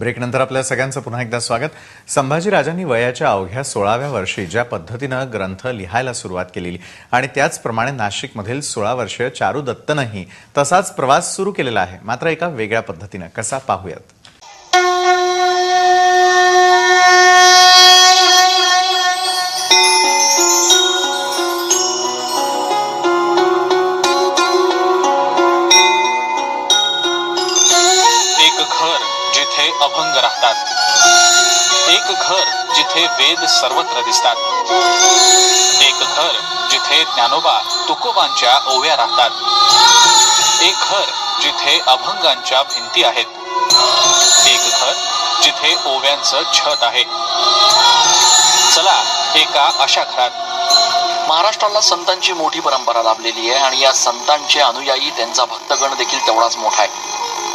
ब्रेकनंतर आपल्या सगळ्यांचं पुन्हा एकदा स्वागत. संभाजीराजांनी वयाच्या अवघ्या 16व्या वर्षी ज्या पद्धतीनं ग्रंथ लिहायला सुरुवात केलेली आणि त्याचप्रमाणे नाशिकमधील 16 वर्षीय चारू दत्तनंही तसाच प्रवास सुरू केलेला आहे, मात्र एका वेगळ्या पद्धतीनं. कसा पाहूयात. अभंग राहतात, एक घर जिथे वेद सर्वत्र दिसतात, एक घर जिथे ज्ञानोबा तुकोबांच्या ओव्या राहतात, एक घर जिथे अभंगांच्या भिंती आहेत, एक घर जिथे ओव्यांचं छत आहे. चला एका अशा घरात. महाराष्ट्राला संतांची मोठी परंपरा लाभलेली आहे आणि या संतांचे अनुयायी, त्यांचा भक्तगण देखील तेवढाच मोठा आहे.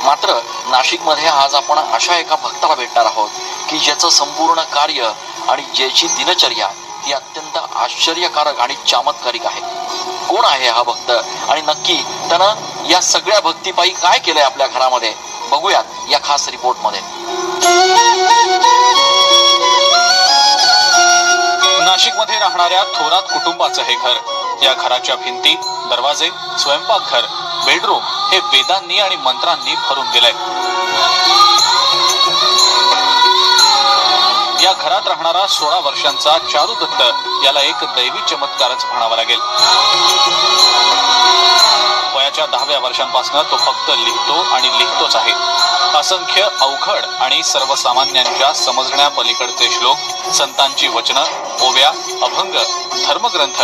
मात्र नाशिकमध्ये आज आपण अशा एका भक्ताला भेटणार आहोत की ज्याचं संपूर्ण कार्य आणि ज्याची दिनचर्या ही अत्यंत आश्चर्यकारक आणि चमत्कारिक आहे. कोण आहे हा भक्त आणि नक्की त्यानं या सगळ्या भक्तीपायी काय केलंय आपल्या घरामध्ये, बघूयात या खास रिपोर्ट मध्ये. नाशिकमध्ये राहणाऱ्या थोरात कुटुंबाचं हे घर. या घराच्या भिंती, दरवाजे, स्वयंपाकघर, बेडरूम हे वेदांनी आणि मंत्रांनी भरून गेलंय. या घरात राहणारा 16 वर्षांचा चारू दत्त याला एक दैवी चमत्कारच म्हणावा लागेल. वयाच्या 10व्या वर्षांपासून तो फक्त लिहितो आणि लिहितोच आहे. असंख्य अवघड आणि सर्वसामान्यांच्या समजण्या पलीकडचे श्लोक, संतांची वचनं, ओव्या, अभंग, धर्मग्रंथ.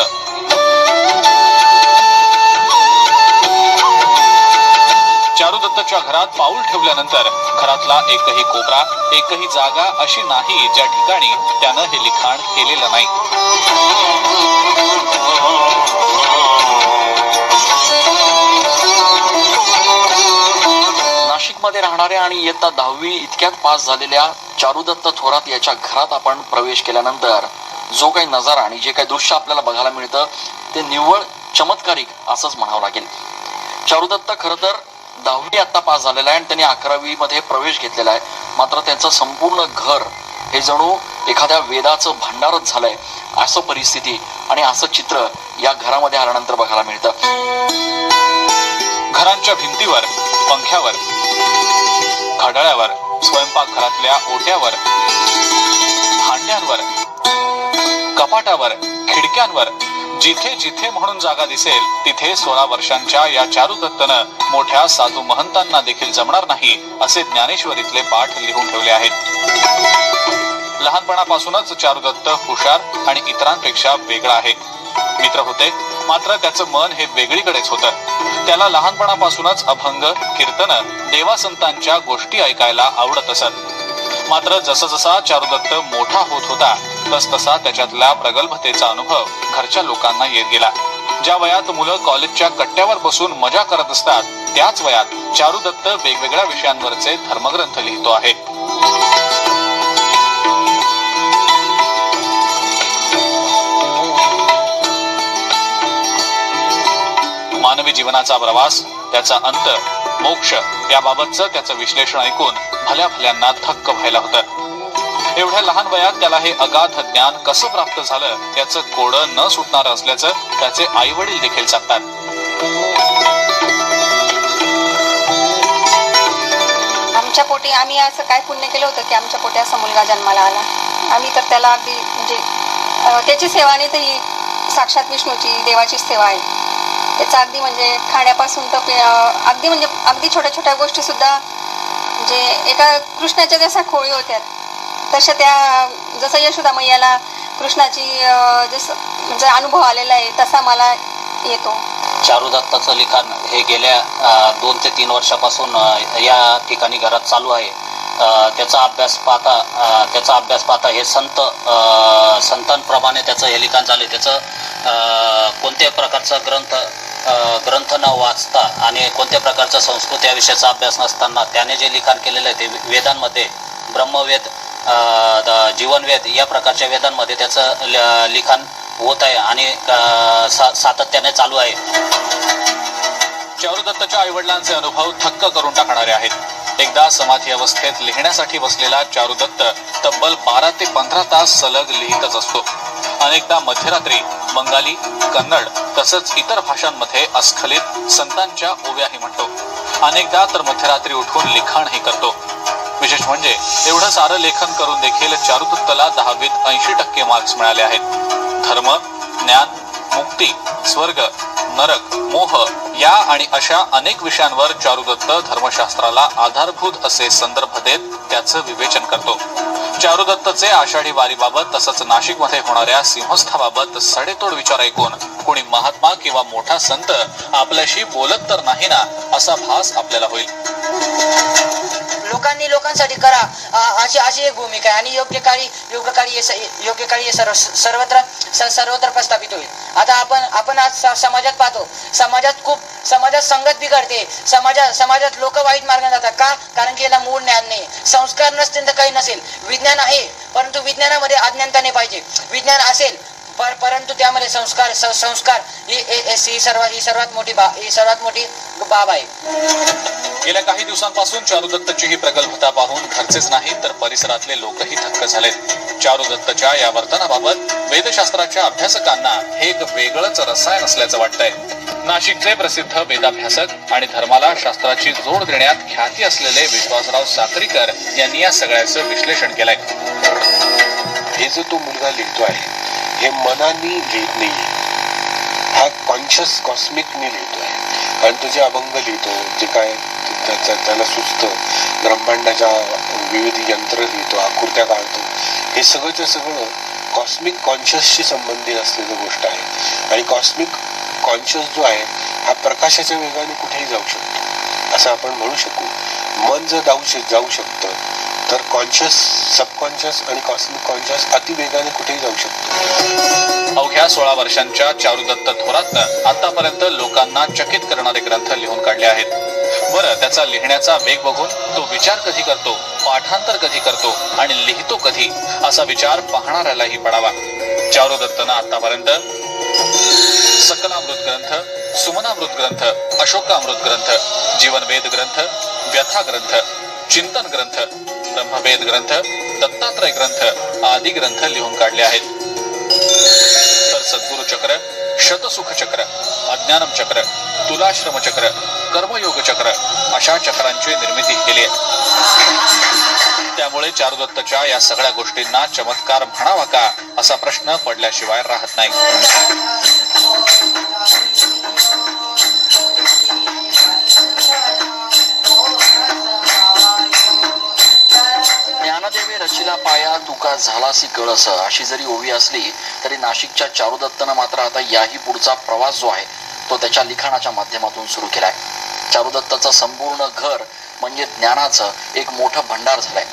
चारू दत्तच्या घरात पाऊल ठेवल्यानंतर घरातला एकही कोपरा, एकही जागा अशी नाही ज्या ठिकाणी त्यानं हे लिखाण केलेलं नाही. नाशिकमध्ये राहणाऱ्या आणि इयत्ता 10वी इतक्यात पास झालेल्या चारुदत्त थोरात याच्या घरात आपण प्रवेश केल्यानंतर जो काही नजारा आणि जे काही दृश्य आपल्याला बघायला मिळतं ते निव्वळ चमत्कारिक असंच म्हणावं लागेल. चारुदत्त खरं तर 10वी आता पास झालेला आहे आणि त्यांनी 11वी मध्ये प्रवेश घेतलेला आहे. मात्र त्यांचं संपूर्ण घर हे जणू एखाद्या वेदाचं भांडारच झालंय, असं परिस्थिती आणि असं चित्र या घरामध्ये आल्यानंतर बघायला मिळतं. घरांच्या भिंतीवर, पंख्यावर, घड्याळावर, स्वयंपाकघरातल्या ओट्यावर, भांड्यांवर, कपाटावर, खिडक्यांवर जिथे जिथे म्हणून जागा दिसेल तिथे 16 वर्षांच्या या चारू दत्तनं मोठ्या साधू महंतांना देखील जमणार नाही असे ज्ञानेश्वरीतले पाठ लिहून ठेवले आहेत. लहानपणापासूनच चारू दत्त हुशार आणि इतरांपेक्षा वेगळा आहे. मित्र होते, मात्र त्याचं मन हे वेगळीकडेच होतं. त्याला लहानपणापासूनच अभंग, कीर्तन, देवासंतांच्या गोष्टी ऐकायला आवडत असत. मात्र जसा जसा चारू दत्त मोठा होत होता तसतसा त्याच्यातल्या प्रगल्भतेचा अनुभव घरच्या लोकांना येत गेला. ज्या वयात मुलं कॉलेजच्या कट्ट्यावर बसून मजा करत असतात त्याच वयात चारू दत्त वेगवेगळ्या विषयांवरचे धर्मग्रंथ लिहितो आहे. मानवी जीवनाचा प्रवास, त्याचा अंत, मोक्ष याबाबतचं त्याचं विश्लेषण ऐकून भल्या भल्यांना थक्क व्हायला होतं. एवढ्या लहान वयात त्याला हे अगाध ज्ञान कसं प्राप्त झालं याचं कोडं न सुटणारं असल्याचं त्याचे आई वडील देखील सांगतात. आमच्या पोटी आम्ही असं काय पुण्य केलं होतं की आमच्या पोटी असा मुलगा जन्माला आला. आम्ही तर त्याला अगदी म्हणजे त्याची सेवा नाही तर ही साक्षात विष्णूची, देवाची सेवा आहे. त्याचा अगदी म्हणजे खाण्यापासून तर अगदी म्हणजे अगदी छोट्या छोट्या गोष्टी सुद्धा म्हणजे एका कृष्णाच्या जशा खोळी होत्या तशा त्या, जसं यशोदा मैयाला कृष्णाची जसं म्हणजे अनुभव आलेला आहे तसा मला येतो. चारू दत्ताचं लिखाण हे गेल्या 2 ते 3 वर्षापासून या ठिकाणी घरात चालू आहे. त्याचा अभ्यास पाहता हे संतांप्रमाणे त्याचं हे लिखाण झाले. त्याचं कोणत्याही प्रकारचा ग्रंथ न वाचता आणि कोणत्या प्रकारचा संस्कृत या विषयाचा अभ्यास नसताना त्याने जे लिखाण केलेलं आहे ते वेदांमध्ये, ब्रह्मवेद, जीवनवेद या प्रकारच्या वेदांमध्ये त्याचं लिखाण होत आहे आणि सातत्याने चालू आहे. चारू दत्तच्या आईवडिलांचे अनुभव थक्क करून टाकणारे आहेत. एकदा समाधी अवस्थेत लिहिण्यासाठी बसलेला चारुदत्त तब्बल 12 ते 15 तास सलग लिहितच असतो. अनेकदा मध्यरात्री बंगाली, कन्नड तसंच इतर भाषांमध्ये अस्खलित संतांच्या ओव्याही म्हणतो. अनेकदा तर मध्यरात्री उठून लिखाणही करतो. विशेष म्हणजे एवढं सारं लेखन करून देखील चारुदत्तला 10वीत 80% मार्क्स मिळाले आहेत. धर्म, ज्ञान, मुक्ती, स्वर्ग, नरक, मोह या आणि अशा अनेक विषयांवर चारुदत्त धर्मशास्त्राला आधारभूत असे संदर्भ देत त्याचं विवेचन करतो. चारुदत्तचे आषाढी वारीबाबत तसंच नाशिकमध्ये होणाऱ्या सिंहस्थाबाबत सडेतोड विचार ऐकून कोणी महात्मा किंवा मोठा संत आपल्याशी बोलत तर नाही ना असा भास आपल्याला होईल. लोकांनी लोकांसाठी करा अशी एक भूमिका आहे आणि योग्य काळी हे सर्वत्र प्रस्थापित होईल. आता आपण आज समाजात पाहतो, समाजात संगत बिघडते, समाजात लोक वाईट मार्गाने जातात. का? कारण की याला मूळ ज्ञान नाही, संस्कार नसतील तर काही नसेल. विज्ञान आहे परंतु विज्ञानामध्ये अज्ञानता नाही पाहिजे. विज्ञान असेल परंतु त्यामध्ये संस्कार ही सर्वात मोठी बाब आहे. गेल्या काही दिवसांपासून चारुदत्तची ही प्रगल्भता पाहून घरचेच नाही तर परिसरातले लोकही थक्क झालेत. चारुदत्तच्या या वर्तनाबाबत वेदशास्त्राच्या अभ्यासकांना हे एक वेगळंच रसायन असल्याचं वाटतंय. नाशिकचे प्रसिद्ध वेदाभ्यासक आणि धर्माला शास्त्राची जोड देण्यात ख्याती असलेले विश्वासराव साक्रीकर यांनी या सगळ्याचं विश्लेषण केलंय. हे जो तो मुलगा लिहितो आहे हे मनाने लिहित नाहीये, हा कॉन्शियस कॉस्मिकने लिहितो आहे. आणि तो जे अभंग लिहितो, जे काय त्याला सुचतं, ब्रह्मांडाच्या विविध यंत्र लिहितो, आकृत्या काढतो, हे सगळंच्या सगळं कॉस्मिक कॉन्शियसशी संबंधित असलेली गोष्ट आहे. आणि कॉस्मिक कॉन्शियस जो आहे हा प्रकाशाच्या वेगाने कुठेही जाऊ शकतो असं आपण म्हणू शकू. मन जर जाऊ शकतं तर कॉन्शियस, सबकॉन्शियस आणि कॉस्मिक कॉन्शियस अतिवेगाने कुठेही जाऊ शकतो. अवघ्या 16 वर्षांच्या चारुदत्त थोरातनं आतापर्यंत लोकांना चकित करणारे ग्रंथ लिहून काढले आहेत. बरं, त्याचा लिहिण्याचा वेग बघून तो विचार कधी करतो, पाठांतर कधी करतो आणि लिहितो कधी असा विचार पाहणाऱ्यालाही पडावा. चारुदत्तनं आतापर्यंत सकलामृत ग्रंथ, सुमनामृत ग्रंथ, अशोकामृत ग्रंथ, जीवनवेद ग्रंथ, व्यथा ग्रंथ, चिंतन ग्रंथ, ब्रह्मवेद ग्रंथ, दत्तात्रय ग्रंथ आदी ग्रंथ लिहून काढले आहेत. तर सद्गुरु चक्र, शतसुख चक्र, अज्ञानम चक्र, तुलाश्रम चक्र, कर्मयोग चक्र अशा चक्रांची निर्मिती केली आहे. त्यामुळे चारुदत्तच्या या सगळ्या गोष्टींना चमत्कार म्हणावा का असा प्रश्न पडल्याशिवाय राहत नाही. ज्ञानदेवे रचिला पाया तुका झालासी कळस अशी जरी ओवी असली तरी नाशिकच्या चारुदत्तनं मात्र आता याही पुढचा प्रवास जो आहे तो त्याच्या लिखाणाच्या माध्यमातून सुरू केलाय. चारुदत्ताचं संपूर्ण घर म्हणजे ज्ञानाचं एक मोठं भंडार झालंय.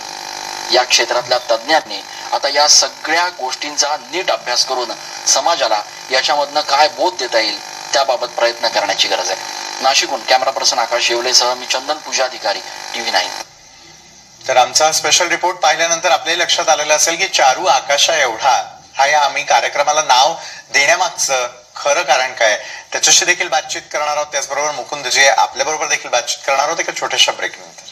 या क्षेत्रातल्या तज्ज्ञांनी आता या सगळ्या गोष्टींचा नीट अभ्यास करून समाजाला याच्यामधनं काय बोध देता येईल त्याबाबत प्रयत्न करण्याची गरज आहे. नाशिकहून कॅमेरा पर्सन आकाश येवलेसह मी चंदन पूजाधिकारी, TV9. तर आमचा स्पेशल रिपोर्ट पाहिल्यानंतर आपल्याही लक्षात आलेलं असेल की चारू आकाशा एवढा हा या आम्ही कार्यक्रमाला नाव देण्यामागचं खरं कारण काय, त्याच्याशी देखील बातचीत करणार आहोत. त्याचबरोबर मुकुंद जे आपल्या बरोबर देखील बातचीत करणार आहोत एका छोट्याशा ब्रेक नंतर.